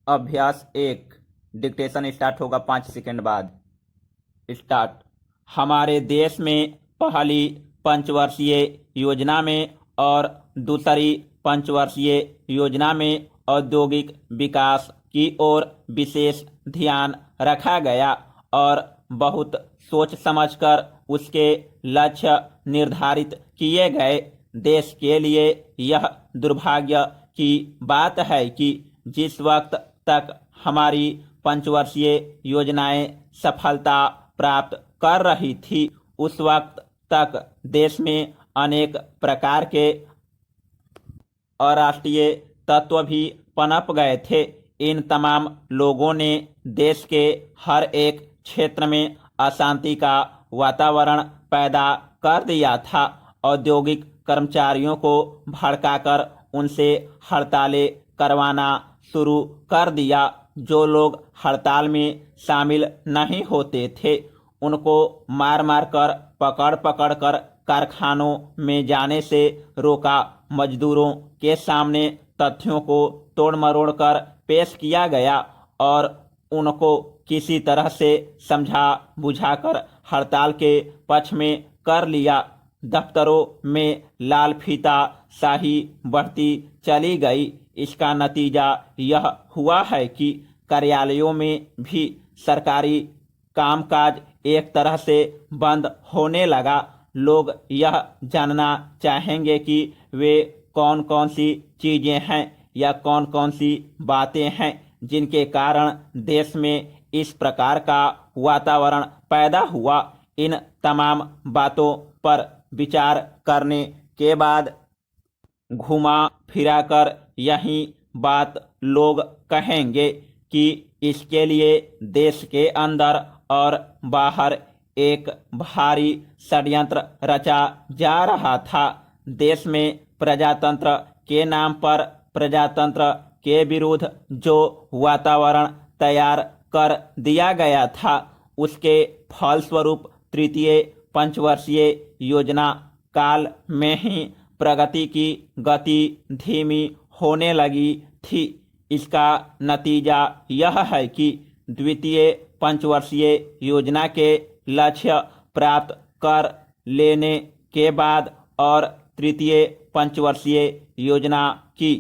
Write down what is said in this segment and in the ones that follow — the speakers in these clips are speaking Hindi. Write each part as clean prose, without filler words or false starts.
अभ्यास 1। डिक्टेशन स्टार्ट होगा 5 सेकंड बाद। स्टार्ट। हमारे देश में पहली पंचवर्षीय योजना में और दूसरी पंचवर्षीय योजना में औद्योगिक विकास की ओर विशेष ध्यान रखा गया और बहुत सोच समझकर उसके लक्ष्य निर्धारित किए गए। देश के लिए यह दुर्भाग्य की बात है कि जिस वक्त तक हमारी पंचवर्षीय योजनाएं सफलता प्राप्त कर रही थी, उस वक्त तक देश में अनेक प्रकार के अराष्ट्रीय तत्व भी पनप गए थे। इन तमाम लोगों ने देश के हर एक क्षेत्र में अशांति का वातावरण पैदा कर दिया था। औद्योगिक कर्मचारियों को भड़काकर उनसे हड़तालें करवाना शुरू कर दिया। जो लोग हड़ताल में शामिल नहीं होते थे, उनको मार मार कर पकड़ पकड़ कर कारखानों में जाने से रोका। मजदूरों के सामने तथ्यों को तोड़ मरोड़ कर पेश किया गया और उनको किसी तरह से समझा बुझाकर हड़ताल के पक्ष में कर लिया। दफ्तरों में लाल फीता शाही बढ़ती चली गई। इसका नतीजा यह हुआ है कि कार्यालयों में भी सरकारी कामकाज एक तरह से बंद होने लगा। लोग यह जानना चाहेंगे कि वे कौन कौन सी चीजें हैं या कौन कौन सी बातें हैं जिनके कारण देश में इस प्रकार का वातावरण पैदा हुआ। इन तमाम बातों पर विचार करने के बाद घुमा फिराकर यही बात लोग कहेंगे कि इसके लिए देश के अंदर और बाहर एक भारी षड्यंत्र रचा जा रहा था। देश में प्रजातंत्र के नाम पर प्रजातंत्र के विरुद्ध जो वातावरण तैयार कर दिया गया था, उसके फलस्वरूप तृतीय पंचवर्षीय योजना काल में ही प्रगति की गति धीमी होने लगी थी। इसका नतीजा यह है कि द्वितीय पंचवर्षीय योजना के लक्ष्य प्राप्त कर लेने के बाद और तृतीय पंचवर्षीय योजना की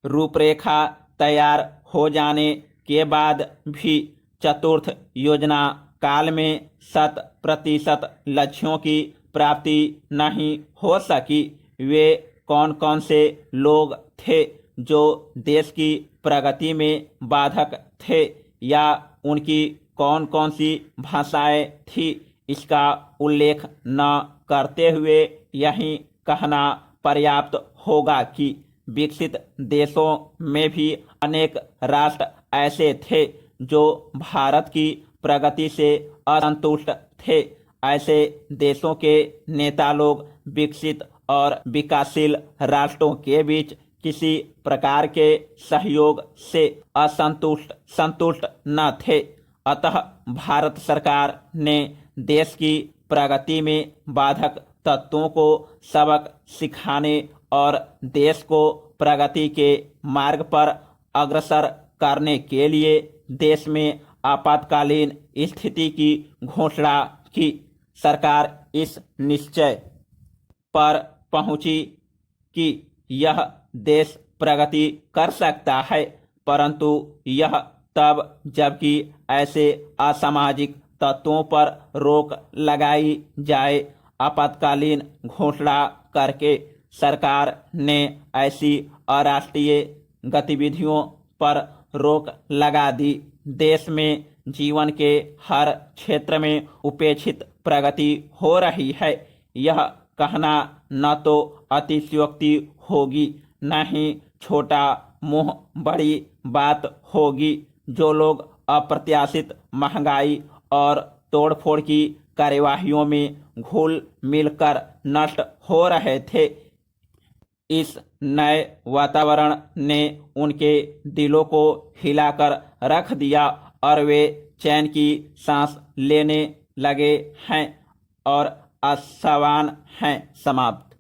रूपरेखा तैयार हो जाने के बाद भी चतुर्थ योजना काल में 100% लक्ष्यों की प्राप्ति नहीं हो सकी। वे कौन कौन से लोग थे जो देश की प्रगति में बाधक थे या उनकी कौन कौन सी भाषाएं थी, इसका उल्लेख न करते हुए यही कहना पर्याप्त होगा कि विकसित देशों में भी अनेक राष्ट्र ऐसे थे जो भारत की प्रगति से असंतुष्ट थे। ऐसे देशों के नेता लोग विकसित और विकासशील राष्ट्रों के बीच किसी प्रकार के सहयोग से संतुष्ट न थे। अतः भारत सरकार ने देश की प्रगति में बाधक तत्वों को सबक सिखाने और देश को प्रगति के मार्ग पर अग्रसर करने के लिए देश में आपातकालीन स्थिति की घोषणा की। सरकार इस निश्चय पर पहुंची कि यह देश प्रगति कर सकता है, परंतु यह तब जबकि ऐसे असामाजिक तत्वों पर रोक लगाई जाए। आपातकालीन घोषणा करके सरकार ने ऐसी अराष्ट्रीय गतिविधियों पर रोक लगा दी। देश में जीवन के हर क्षेत्र में उपेक्षित प्रगति हो रही है। यह कहना न तो अतिशयोक्ति होगी, न ही छोटा मुंह बड़ी बात होगी। जो लोग अप्रत्याशित महंगाई और तोड़फोड़ की कार्यवाहियों में घुल मिलकर नष्ट हो रहे थे, इस नए वातावरण ने उनके दिलों को हिलाकर रख दिया और वे चैन की सांस लेने लगे हैं और आशावान हैं। समाप्त।